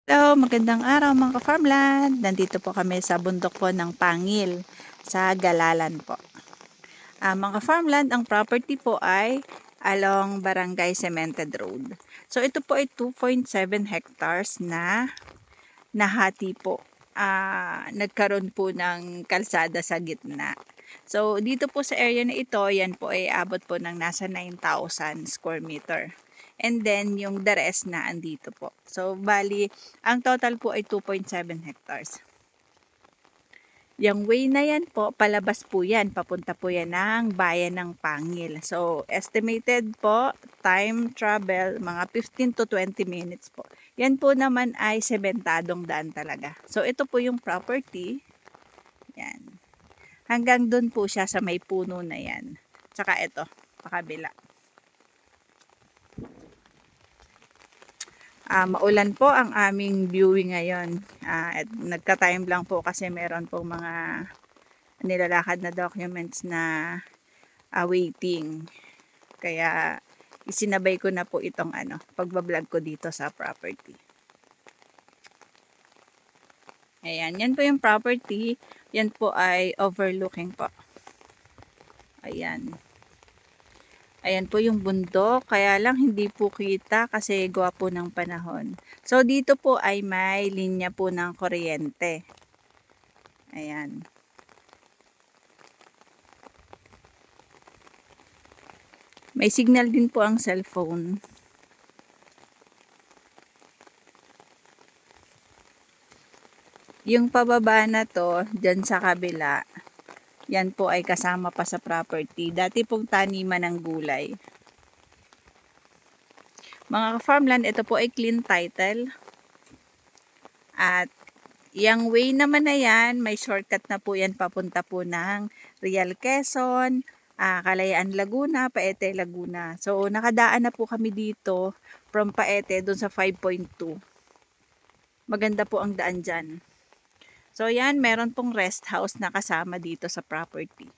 Hello, magandang araw mga ka-farmland. Nandito po kami sa bundok po ng Pangil sa Galalan po. Mga farmland, ang property po ay along Barangay Cemented Road. So ito po ay 2.7 hectares na nahati po. Nagkaroon po ng kalsada sa gitna. So dito po sa area na ito, yan po ay abot po ng nasa 9,000 square meter. And then yung the rest na andito po. So bali, ang total po ay 2.7 hectares. Yung way na yan po, palabas po yan. Papunta po yan ng bayan ng Pangil. So, estimated po, time travel, mga 15 to 20 minutes po. Yan po naman ay sementadong daan talaga. So, ito po yung property. Yan. Hanggang dun po siya sa may puno na yan. Tsaka ito, pakabila. Maulan po ang aming viewing ngayon. At nagka-time lang po kasi meron po mga nilalakad na documents na waiting. Kaya isinabay ko na po itong pagbablog ko dito sa property. Ayan, yan po yung property. Yan po ay overlooking po. Ayan. Ayan po yung bundok. Kaya lang hindi po kita kasi gawa po ng panahon. So dito po ay may linya po ng kuryente. Ayan. May signal din po ang cellphone. Yung pababa na to, dyan sa kabila, yan po ay kasama pa sa property. Dati pong taniman ng gulay. Mga farmland, ito po ay clean title. At yung way naman na yan, may shortcut na po yan papunta po ng Real Quezon, Kalayaan Laguna, Paete Laguna. So nakadaan na po kami dito from Paete dun sa 5.2. Maganda po ang daan dyan. So yan, meron pong rest house na kasama dito sa property.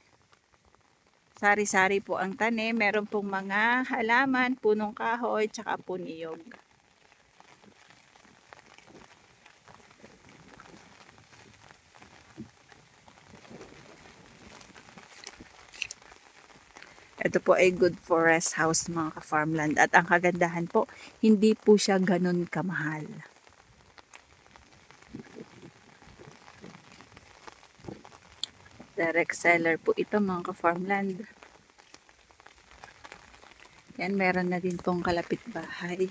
Sari-sari po ang tanim, meron pong mga halaman, punong kahoy, tsaka po niyog. Ito po ay good for rest house mga ka-farmland. At ang kagandahan po, hindi po siya ganun kamahal. Direct seller po ito mga ka-farmland. Yan, meron na din pong kalapit bahay.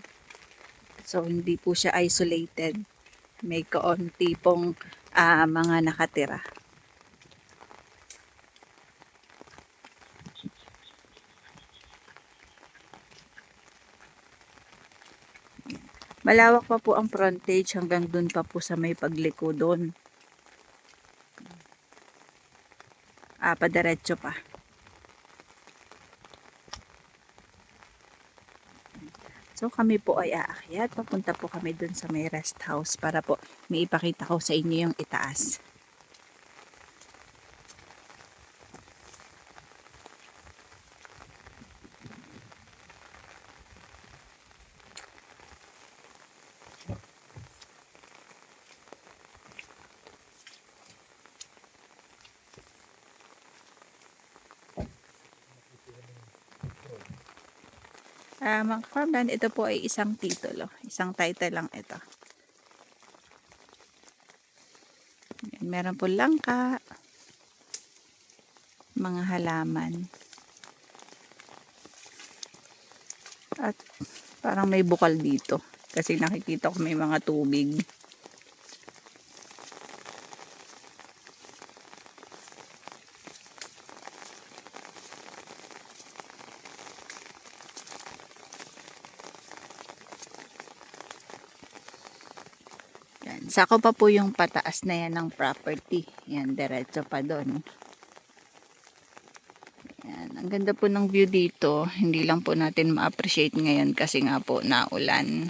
So, hindi po siya isolated. May kaunti pong mga nakatira. Malawak pa po ang frontage hanggang dun pa po sa may pagliko doon. Padiretso pa. So kami po ay aakyat. Papunta po kami dun sa may rest house para po may ipakita ko sa inyo yung itaas. Mga farmland, ito po ay isang titulo. Isang title lang ito. Yan, meron po langka, mga halaman. At parang may bukal dito. Kasi nakikita ko may mga tubig. Yan. Sako pa po yung pataas na yan ng property. Yan, diretso pa doon. Yan. Ang ganda po ng view dito. Hindi lang po natin ma-appreciate ngayon kasi nga po naulan.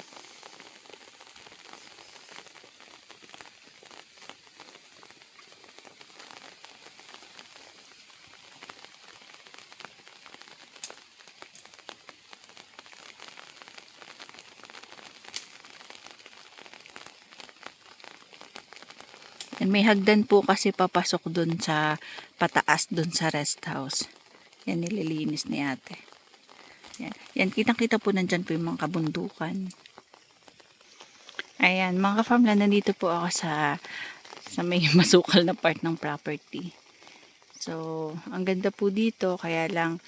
Yan, may hagdan po kasi papasok dun sa pataas dun sa rest house. Yan, nililinis ni ate. Yan, kitang-kita po nandyan po yung mga kabundukan. Ayan, mga ka-farmland, nandito po ako sa may masukal na part ng property. So, ang ganda po dito, kaya lang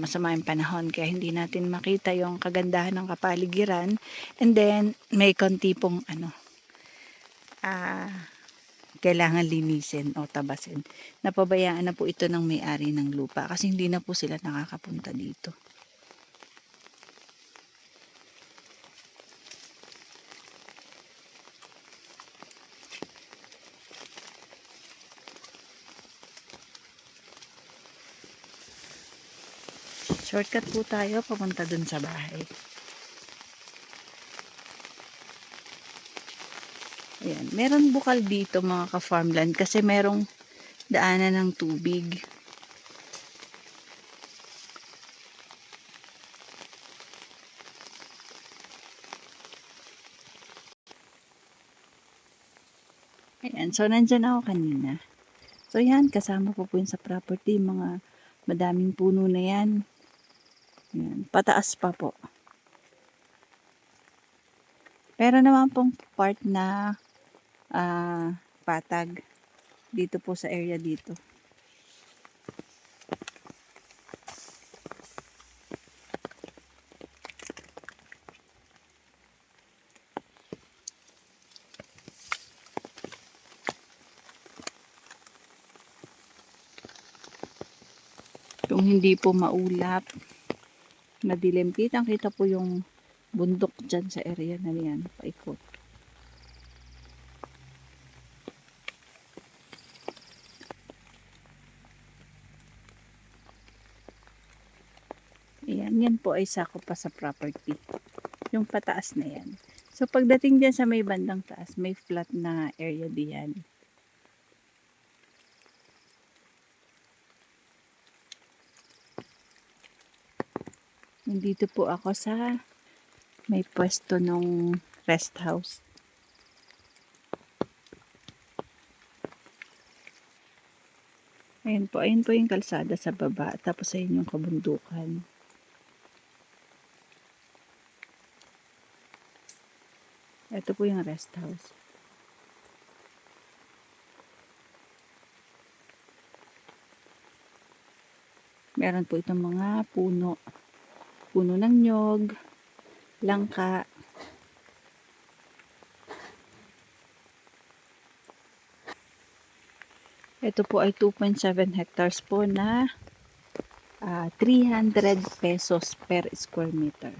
masama yung panahon, kaya hindi natin makita yung kagandahan ng kapaligiran. And then, may konti pong kailangan linisin o tabasin. Napabayaan na po ito ng may-ari ng lupa kasi hindi na po sila nakakapunta dito. Shortcut po tayo papunta dun sa bahay. Ayan, meron bukal dito mga ka-farmland kasi merong daanan ng tubig. Ayan, so nandyan ako kanina. So yan, kasama ko po yun sa property, mga madaming puno na yan. Ayan, pataas pa po. Pero naman pong part na patag dito po sa area dito. Kung hindi po maulap, madilim, kitang-kita po yung bundok dyan sa area na yan, paikot. Ayan, yan po ay sakop pa sa property. Yung pataas na yan. So, pagdating dyan sa may bandang taas, may flat na area diyan. Nandito po ako sa may pwesto nung rest house. Ayun po yung kalsada sa baba. Tapos ayun yung kabundukan. Ito po yung rest house. Meron po itong mga puno. Puno ng nyog, langka. Ito po ay 2.7 hectares po na 300 pesos per square meter.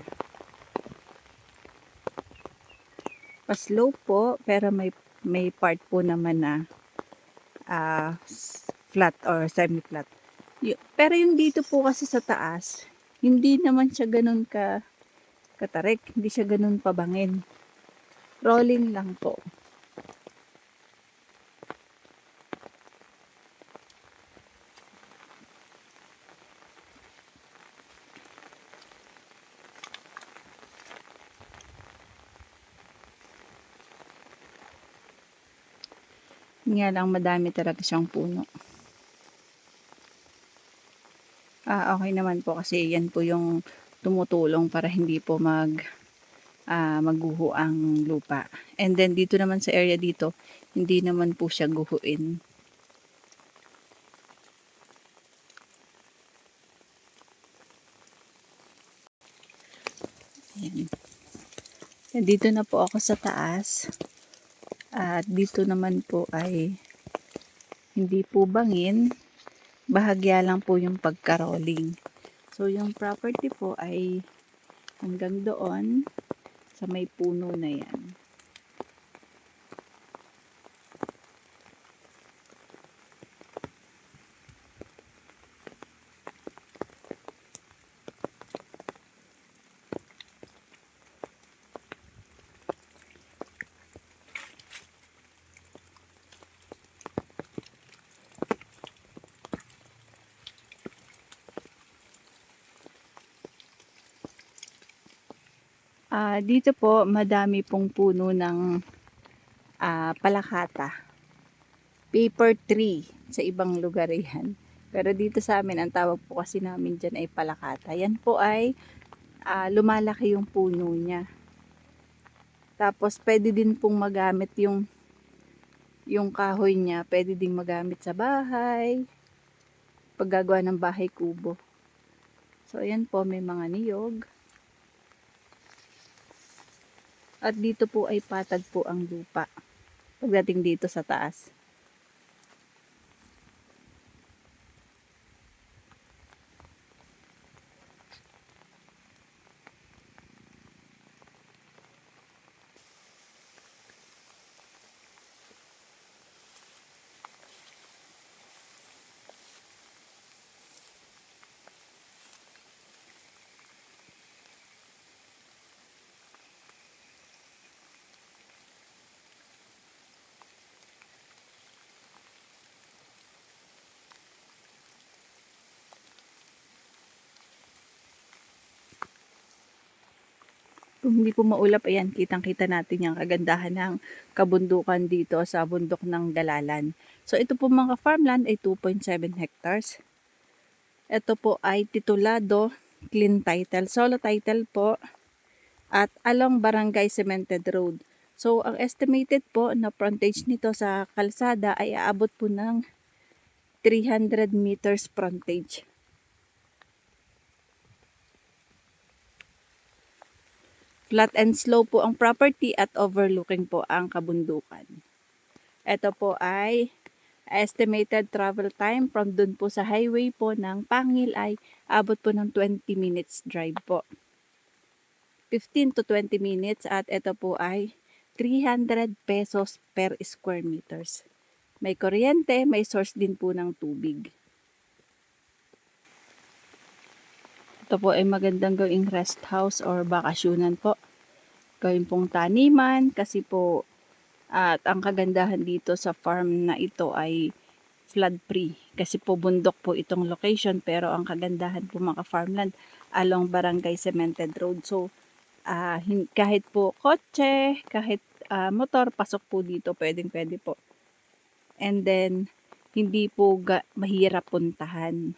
Slow po, pero may part po naman na flat or semi-flat. Pero yung dito po kasi sa taas, hindi naman siya ganun katarik, hindi siya ganun pabangin. Rolling lang po. Nga lang madami talaga siyang puno. Okay naman po kasi yan po yung tumutulong para hindi po magguho ang lupa. And then dito naman sa area dito, hindi naman po siya guhuin. Ayan. Dito na po ako sa taas. At dito naman po ay hindi po bangin. Bahagya lang po yung pagka-rolling. So yung property po ay hanggang doon sa may puno na yan. Dito po madami pong puno ng palakata. paper tree. Sa ibang lugar yan. Pero dito sa amin, ang tawag po kasi namin dyan ay palakata. Yan po ay lumalaki yung puno niya. Tapos pwede din pong magamit yung kahoy niya. Pwede din magamit sa bahay. Paggagawa ng bahay kubo. So ayan po, may mga niyog. At dito po ay patag po ang lupa. Pagdating dito sa taas. Kung hindi po maulap, ayan, kitang-kita natin yung kagandahan ng kabundukan dito sa bundok ng Galalan. So ito po mga farmland ay 2.7 hectares. Ito po ay titulado, clean title, solo title po, at along Barangay Cemented Road. So ang estimated po na frontage nito sa kalsada ay aabot po ng 300 meters frontage. Flat and slow po ang property at overlooking po ang kabundukan. Ito po ay estimated travel time from dun po sa highway po ng Pangil ay abot po ng 20 minutes drive po. 15 to 20 minutes at ito po ay 300 pesos per square meters. May kuryente, may source din po ng tubig. Ito po ay magandang gawing rest house or bakasyonan po. Gawin pong taniman kasi po at ang kagandahan dito sa farm na ito ay flood free kasi po bundok po itong location pero ang kagandahan po mga farmland along Barangay Cemented Road. So kahit po kotse, kahit motor, pasok po dito, pwede po. And then hindi po mahirap puntahan.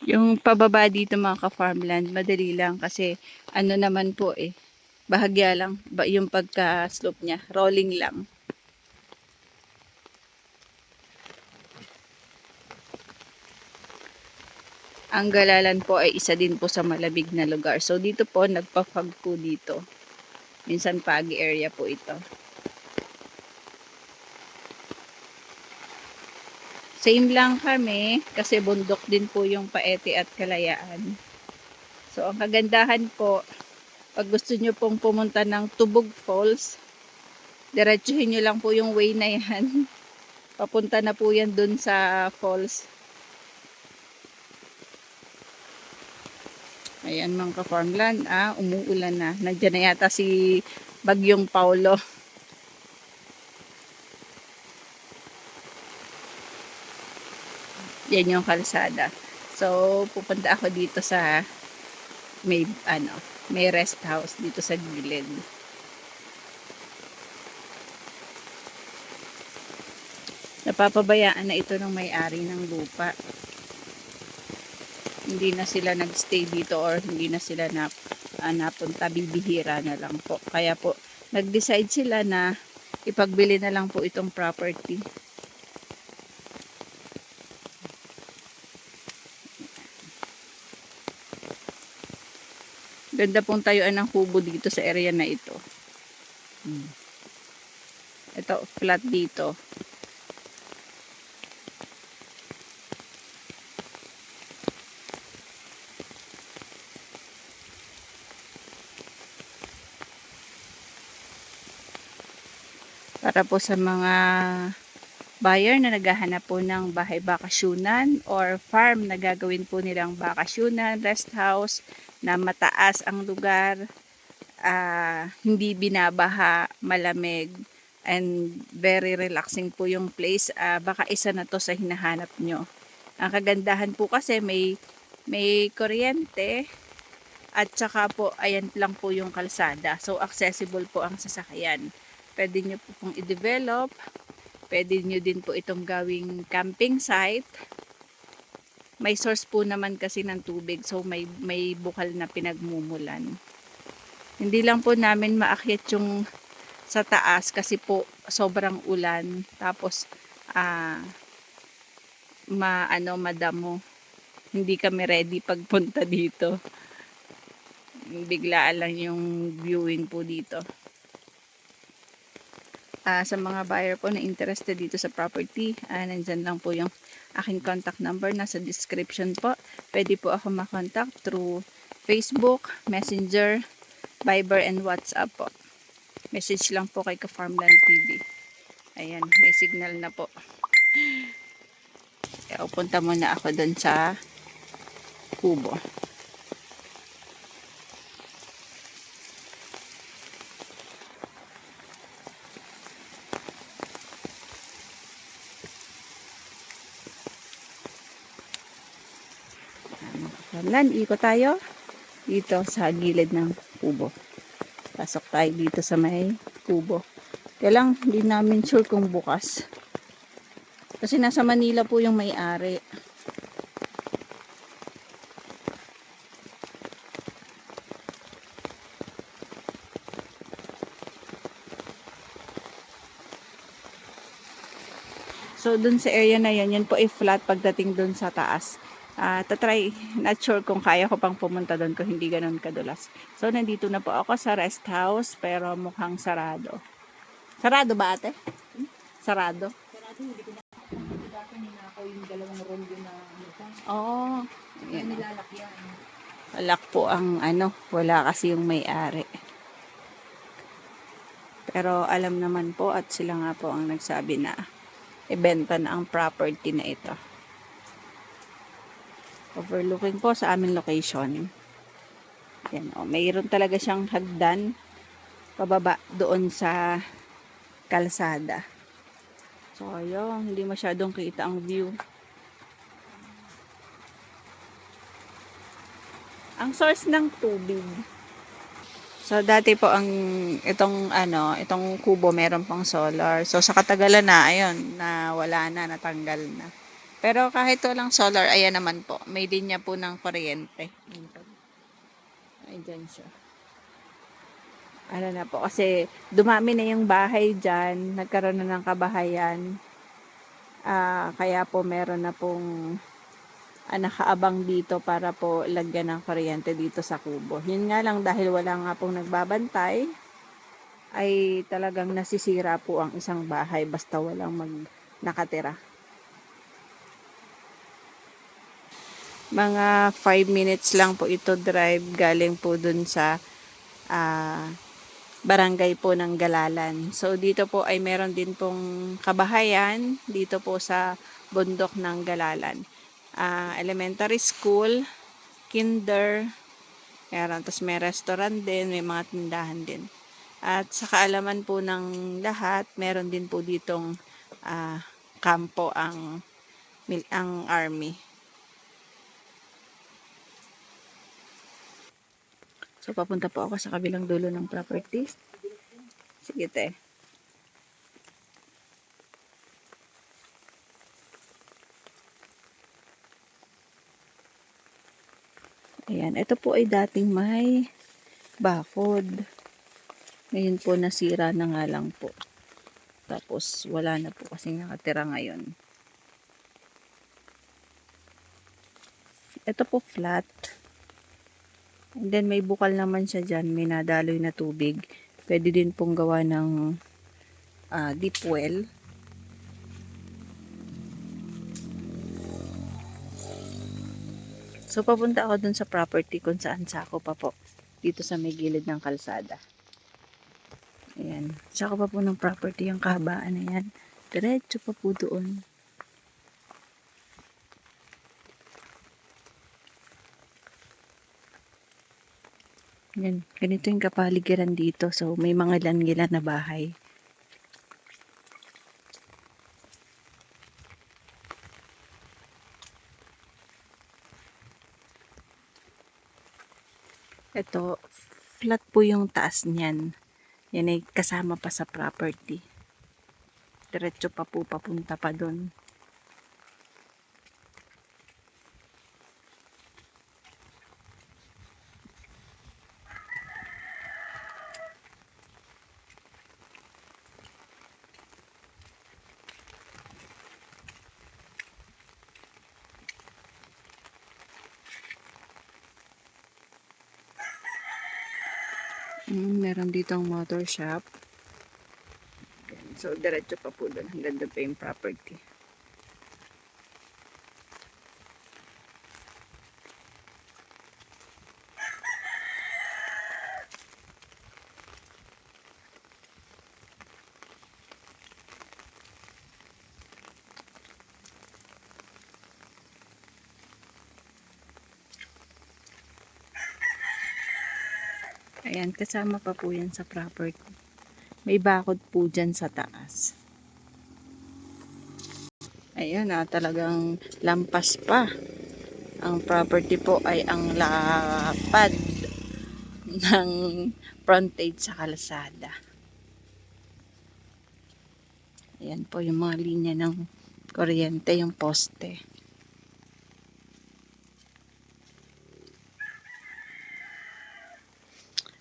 Yung pababa dito mga ka-farmland, madali lang kasi ano naman po bahagya lang yung pagka-slope niya, rolling lang. Ang Galalan po ay isa din po sa malabig na lugar. So dito po, nagpa-fog po dito. Minsan foggy area po ito. Same lang kami kasi bundok din po yung Paete at Kalayaan. So ang kagandahan po, pag gusto nyo pong pumunta ng Tubog Falls, diretsuhin nyo lang po yung way na yan. Papunta na po yan dun sa falls. Ayan mga ka-farmland, umuulan na. Nandiyan na yata si Bagyong Paulo. Yan yung kalsada. So, pupunta ako dito sa may rest house dito sa gilid. Napapabayaan na ito ng may-ari ng lupa. Hindi na sila nagstay dito or hindi na sila napunta, bibihira na lang po. Kaya po, nag-decide sila na ipagbili na lang po itong property. Ganda pong tayuan ng kubo dito sa area na ito. Ito, flat dito. Para po sa mga buyer na naghahanap po ng bahay bakasyunan or farm na gagawin po nilang bakasyunan, rest house, na mataas ang lugar, hindi binabaha, malamig, and very relaxing po yung place. Baka isa na to sa hinahanap nyo. Ang kagandahan po kasi may kuryente At saka po, ayan lang po yung kalsada. So, accessible po ang sasakyan. Pwede nyo po pong i-develop. Pwede nyo din po itong gawing camping site. May source po naman kasi ng tubig. So, may bukal na pinagmumulan. Hindi lang po namin maakyat yung sa taas kasi po sobrang ulan. Tapos, madamo. Hindi kami ready pagpunta dito. Biglaan lang yung viewing po dito. Sa mga buyer po na interested dito sa property, nandyan lang po yung aking contact number nasa description po. Pwede po ako makontak through Facebook, Messenger, Viber, and WhatsApp po. Message lang po kay Ka-Farmland TV. Ayan, may signal na po. Kaya upunta muna ako dun sa kubo. Farmland, ikot tayo dito sa gilid ng kubo. Pasok tayo dito sa may kubo. Kaya lang, hindi namin sure kung bukas. Kasi nasa Manila po yung may-ari. So, dun sa area na yan po ay flat pagdating dun sa taas. Tatry, not sure kung kaya ko pang pumunta dun kung hindi ganun kadulas. So, nandito na po ako sa rest house, pero mukhang sarado. Sarado ba, ate? Sarado? Sarado, hindi ko na. Dati ninakaw yung dalawang rondo na Oo. Yan nilalakyan. Alak po ang wala kasi yung may-ari. Pero alam naman po at sila nga po ang nagsabi na ibenta na ang property na ito. Overlooking po sa aming location. Yan, mayroon talaga siyang hagdan pababa doon sa kalsada. So, ayun, hindi masyadong kita ang view. Ang source ng tubig. So, dati po itong kubo meron pang solar. So, sa katagalan na, ayun, na wala na, natanggal na. Pero kahit walang solar, ayan naman po, may linya po ng kuryente. Ayan siya. Na po, kasi dumami na yung bahay dyan, nagkaroon na ng kabahayan. Kaya po meron na pong nakaabang dito para po lagyan ng kuryente dito sa kubo. Yun nga lang, dahil wala nga pong nagbabantay, ay talagang nasisira po ang isang bahay basta walang nakatira. Mga 5 minutes lang po ito drive galing po dun sa barangay po ng Galalan. So dito po ay meron din pong kabahayan dito po sa bundok ng Galalan. Elementary school, kinder, meron. Tapos may restaurant din, may mga tindahan din. At sa kaalaman po ng lahat, meron din po ditong kampo ang army. So, papunta po ako sa kabilang dulo ng property. Sige, te. Ayan, ito po ay dating may bakod. Ngayon po nasira na nga lang po. Tapos wala na po kasi nakatira ngayon. Ito po flat. And then may bukal naman siya dyan. May nadaloy na tubig. Pwede din pong gawa ng deep well. So, papunta ako dun sa property kung saan sako pa po. Dito sa may gilid ng kalsada. Ayan. Sako pa po ng property yung kahabaan na yan. Diretso pa po doon. Yan. Ganito yung kapaligiran dito. So, may mga ilan-ilan na bahay. Ito, flat po yung taas niyan. Yan ay kasama pa sa property. Diretso pa po papunta pa doon. Meron ditong motor shop. So, diretso pa po doon. Hanggang doon pa yung property. Ayan, kasama pa po yan sa property. May bakod po dyan sa taas. Ayun talagang lampas pa. Ang property po ay ang lapad ng frontage sa kalsada. Ayan po yung mga linya ng kuryente, yung poste.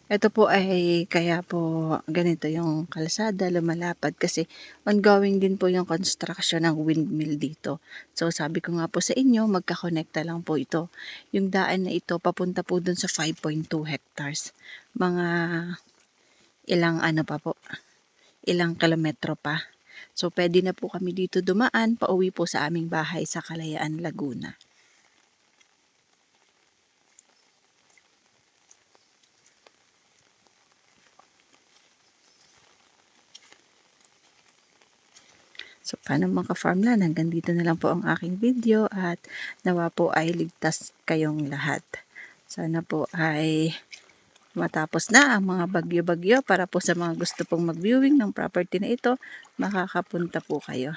Ito po ay kaya po ganito yung kalsada, lumalapad kasi ongoing din po yung construction ng windmill dito. So sabi ko nga po sa inyo, magkakonekta lang po ito. Yung daan na ito papunta po dun sa 5.2 hectares. Mga ilang ilang kilometro pa. So pwede na po kami dito dumaan, pauwi po sa aming bahay sa Kalayaan, Laguna. So, paano mga ka-farmland, hanggang dito na lang po ang aking video at nawa po ay ligtas kayong lahat. Sana po ay matapos na ang mga bagyo-bagyo para po sa mga gusto pong mag-viewing ng property na ito, makakapunta po kayo.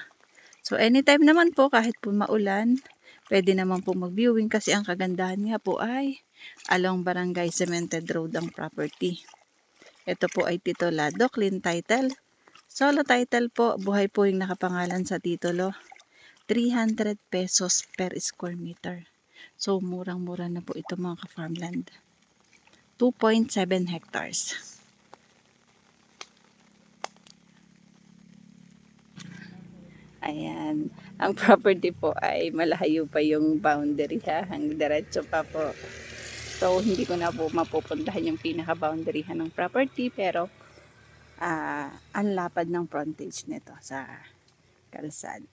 So, anytime naman po, kahit po maulan, pwede naman po mag-viewing kasi ang kagandahan nga po ay along Barangay Cemented Road ang property. Ito po ay titulado, clean title. Solo title po, buhay po yung nakapangalan sa titulo. 300 pesos per square meter. So, murang-mura na po ito mga ka-farmland. 2.7 hectares. Ayan. Ang property po ay malayo pa yung boundary ha. Hanggang diretso pa po. So, hindi ko na po mapupuntahan yung pinaka-boundary ng property. Pero, ang lapad ng frontage nito sa kalsada.